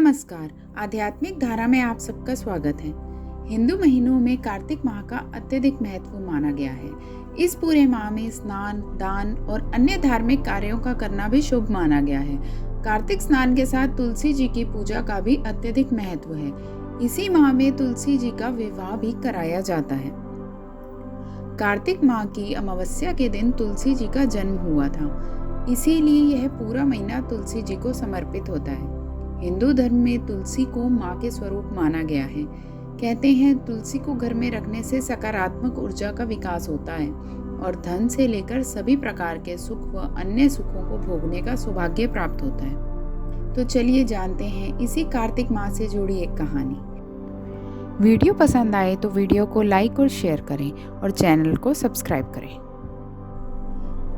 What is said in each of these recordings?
नमस्कार। आध्यात्मिक धारा में आप सबका स्वागत है। हिंदू महीनों में कार्तिक माह का अत्यधिक महत्व माना गया है। इस पूरे माह में स्नान, दान और अन्य धार्मिक कार्यों का करना भी शुभ माना गया है। कार्तिक स्नान के साथ तुलसी जी की पूजा का भी अत्यधिक महत्व है। इसी माह में तुलसी जी का विवाह भी कराया जाता है। कार्तिक माह की अमावस्या के दिन तुलसी जी का जन्म हुआ था, इसीलिए यह पूरा महीना तुलसी जी को समर्पित होता है। हिंदू धर्म में तुलसी को माँ के स्वरूप माना गया है। कहते हैं तुलसी को घर में रखने से सकारात्मक ऊर्जा का विकास होता है और धन से लेकर सभी प्रकार के सुख व अन्य सुखों को भोगने का सौभाग्य प्राप्त होता है। तो चलिए जानते हैं इसी कार्तिक माह से जुड़ी एक कहानी। वीडियो पसंद आए तो वीडियो को लाइक और शेयर करें और चैनल को सब्सक्राइब करें।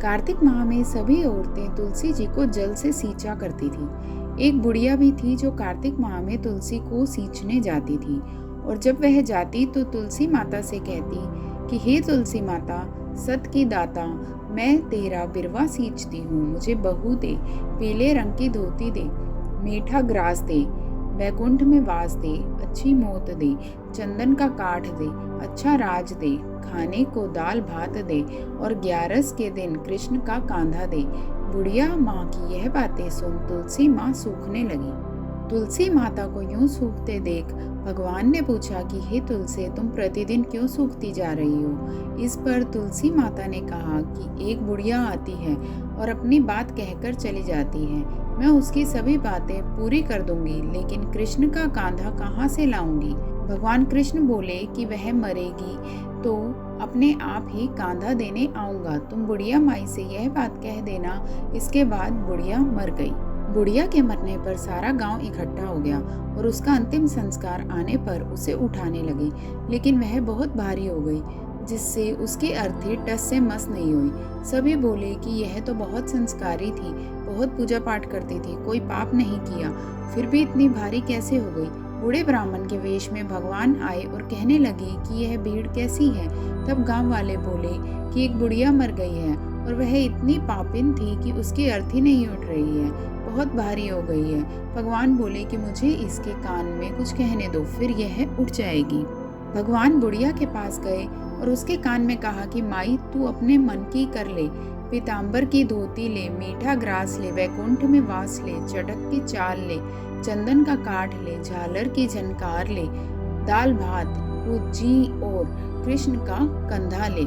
कार्तिक माह में सभी औरतें तुलसी जी को जल से सींचा करती थी। एक बुढ़िया भी थी जो कार्तिक माह में तुलसी को सींचने जाती थी और जब वह जाती तो तुलसी माता से कहती कि हे तुलसी माता, सत की दाता, मैं तेरा बिरवा सींचती हूँ, मुझे बहू दे, पीले रंग की धोती दे, मीठा ग्रास दे, वैकुंठ में वास दे, अच्छी मौत दे, चंदन का काठ दे, अच्छा राज दे, खाने को दाल भात दे और 11 के दिन कृष्ण का कांधा दे। बुढ़िया माँ की यह बातें सुन तुलसी माँ सूखने लगी। तुलसी माता को यूं सूखते देख भगवान ने पूछा कि हे तुलसी, तुम प्रतिदिन क्यों सूखती जा रही हो? इस पर तुलसी माता ने कहा कि एक बुढ़िया आती है और अपनी बात कहकर चली जाती है। मैं उसकी सभी बातें पूरी कर दूंगी, लेकिन कृष्ण का कांधा कहाँ से लाऊंगी? भगवान कृष्ण बोले कि वह मरेगी तो अपने आप ही कांधा देने आऊंगा। तुम बुढ़िया माई से यह बात कह देना। इसके बाद बुढ़िया मर गई। बुढ़िया के मरने पर सारा गांव इकट्ठा हो गया और उसका अंतिम संस्कार आने पर उसे उठाने लगे, लेकिन वह बहुत भारी हो गई, जिससे उसकी अर्थी टस से मस नहीं हुई। सभी बोले कि यह तो बहुत संस्कारी थी, बहुत पूजा पाठ करती थी, कोई पाप नहीं किया, फिर भी इतनी भारी कैसे हो गई? बूढ़े ब्राह्मण के वेश में भगवान आए और कहने लगे कि यह भीड़ कैसी है? तब गांव वाले बोले कि एक बुढ़िया मर गई है और वह इतनी पापिन थी कि उसकी अर्थी नहीं उठ रही है, बहुत भारी हो गई है। भगवान बोले कि मुझे इसके कान में कुछ कहने दो, फिर यह उठ जाएगी। भगवान बुढ़िया के पास गए और उसके कान में कहा कि माई, तू अपने मन की कर ले, पीताम्बर की धोती ले, मीठा ग्रास ले, वैकुंठ में वास ले, चटक की चाल ले, चंदन का काठ ले, झालर की झनकार ले, दाल भात कुजी और कृष्ण का कंधा ले।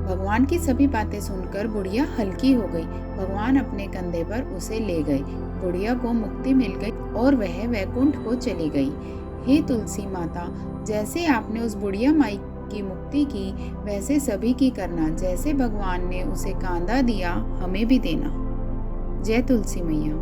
भगवान की सभी बातें सुनकर बुढ़िया हल्की हो गई। भगवान अपने कंधे पर उसे ले गए। बुढ़िया को मुक्ति मिल गई और वह वैकुंठ को चली गई। हे तुलसी माता, जैसे आपने उस बुढ़िया माई की मुक्ति की, वैसे सभी की करना। जैसे भगवान ने उसे कांधा दिया, हमें भी देना। जय तुलसी मैया।